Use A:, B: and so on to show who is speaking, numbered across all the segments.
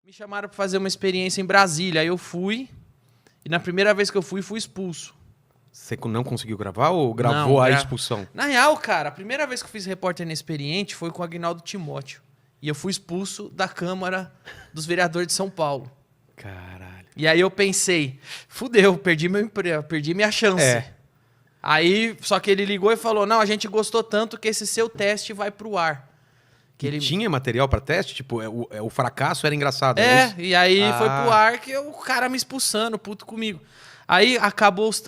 A: Me chamaram para fazer uma experiência em Brasília. Aí eu fui. E na primeira vez que eu fui expulso.
B: Você não conseguiu gravar ou gravou a expulsão?
A: Na real, cara, a primeira vez que eu fiz Repórter Inexperiente foi com o Agnaldo Timóteo. E eu fui expulso da Câmara dos Vereadores de São Paulo.
B: Caralho.
A: E aí eu pensei, fudeu, perdi meu emprego, perdi minha chance.
B: É.
A: Aí, só que ele ligou e falou, não, a gente gostou tanto que esse seu teste vai pro ar. Que ele...
B: Tinha material pra teste? Tipo, o fracasso era engraçado.
A: E aí foi pro ar que o cara me expulsando, puto comigo. Aí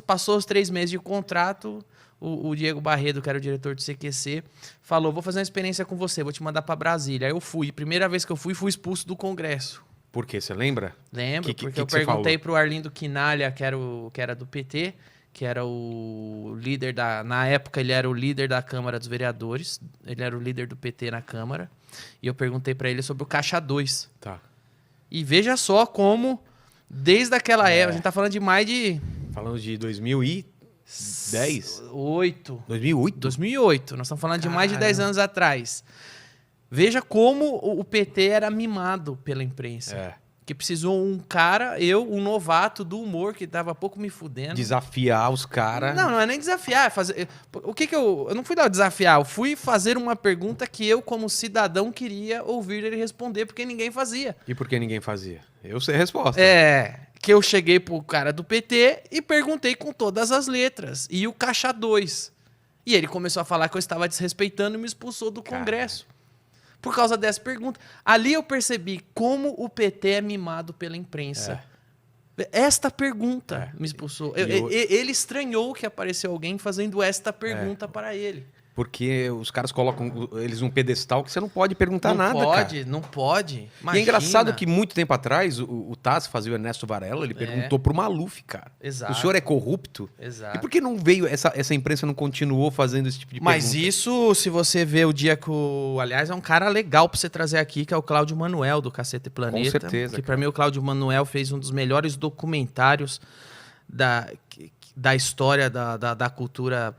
A: passou os 3 meses de contrato, o Diego Barredo, que era o diretor do CQC, falou, vou fazer uma experiência com você, vou te mandar pra Brasília. Aí eu fui, primeira vez que eu fui expulso do Congresso.
B: Por quê? Você lembra?
A: Lembro, porque eu perguntei pro Arlindo Quinalha, que era do PT, que era o líder da... Na época, ele era o líder da Câmara dos Vereadores. Ele era o líder do PT na Câmara. E eu perguntei pra ele sobre o Caixa 2.
B: Tá.
A: E veja só como, desde aquela época... A gente tá falando de mais de...
B: Falando de 2010?
A: 2008.
B: 2008?
A: 2008. Nós estamos falando de mais de 10 anos atrás. Veja como o PT era mimado pela imprensa.
B: É.
A: Que precisou um cara, um novato do humor, que tava pouco me fudendo.
B: Desafiar os caras.
A: Não é nem desafiar. O que eu não fui dar desafiar, eu fui fazer uma pergunta que eu, como cidadão, queria ouvir ele responder, porque ninguém fazia.
B: E por que ninguém fazia? Eu sei a resposta.
A: Que eu cheguei pro cara do PT e perguntei com todas as letras. E o Caixa 2. E ele começou a falar que eu estava desrespeitando e me expulsou do Congresso. Por causa dessa pergunta. Ali eu percebi como o PT é mimado pela imprensa. Esta pergunta me expulsou. Ele estranhou que apareceu alguém fazendo esta pergunta para ele.
B: Porque os caras colocam eles num pedestal que você não pode perguntar nada, cara.
A: Não pode.
B: E é engraçado que muito tempo atrás, o Tassi fazia o Ernesto Varela, ele perguntou pro Maluf, cara.
A: Exato.
B: O senhor é corrupto?
A: Exato.
B: E por que não veio, essa imprensa não continuou fazendo esse tipo de pergunta?
A: Mas isso, se você vê o dia que Aliás, é um cara legal pra você trazer aqui, que é o Cláudio Manuel, do Cacete Planeta.
B: Com certeza.
A: Que pra mim o Cláudio Manuel fez um dos melhores documentários da história da cultura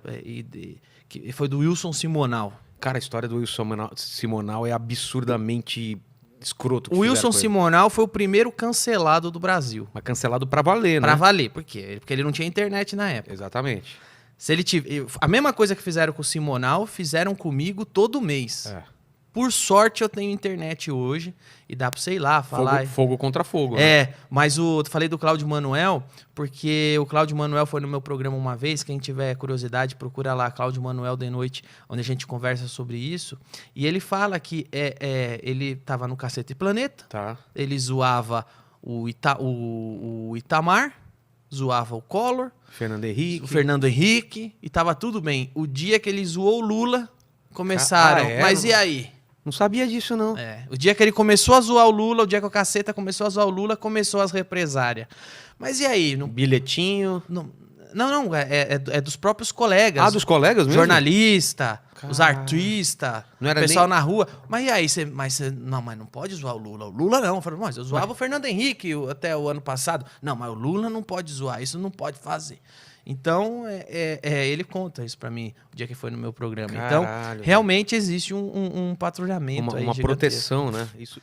A: que foi do Wilson Simonal.
B: Cara, a história do Wilson Simonal é absurdamente escroto.
A: O Wilson Simonal foi o primeiro cancelado do Brasil.
B: Mas cancelado pra valer, né?
A: Pra valer. Por quê? Porque ele não tinha internet na época.
B: Exatamente.
A: Se ele a mesma coisa que fizeram com o Simonal, fizeram comigo todo mês. Por sorte, eu tenho internet hoje e dá pra, sei lá, falar...
B: Fogo contra fogo. Né?
A: Mas eu falei do Cláudio Manuel, porque o Cláudio Manuel foi no meu programa uma vez. Quem tiver curiosidade, procura lá, Cláudio Manuel de Noite, onde a gente conversa sobre isso. E ele fala que ele tava no Cacete Planeta, ele zoava o Itamar, zoava o Collor, o Fernando Henrique, e tava tudo bem. O dia que ele zoou o Lula, começaram... Mas e aí?
B: Não sabia disso, não.
A: O dia que ele começou a zoar o Lula, o dia que o Caceta começou a zoar o Lula, começou as represárias. Mas e aí?
B: Bilhetinho?
A: Não, é dos próprios colegas.
B: Ah, dos colegas mesmo?
A: Jornalista, os artistas, o pessoal na rua. Mas e aí? Mas não pode zoar o Lula. O Lula não. Eu falei, mas eu zoava o Fernando Henrique até o ano passado. Não, mas o Lula não pode zoar, isso não pode fazer. Então, ele conta isso pra mim, o dia que foi no meu programa. Caralho, então, realmente existe um patrulhamento aí
B: uma proteção, né? Isso...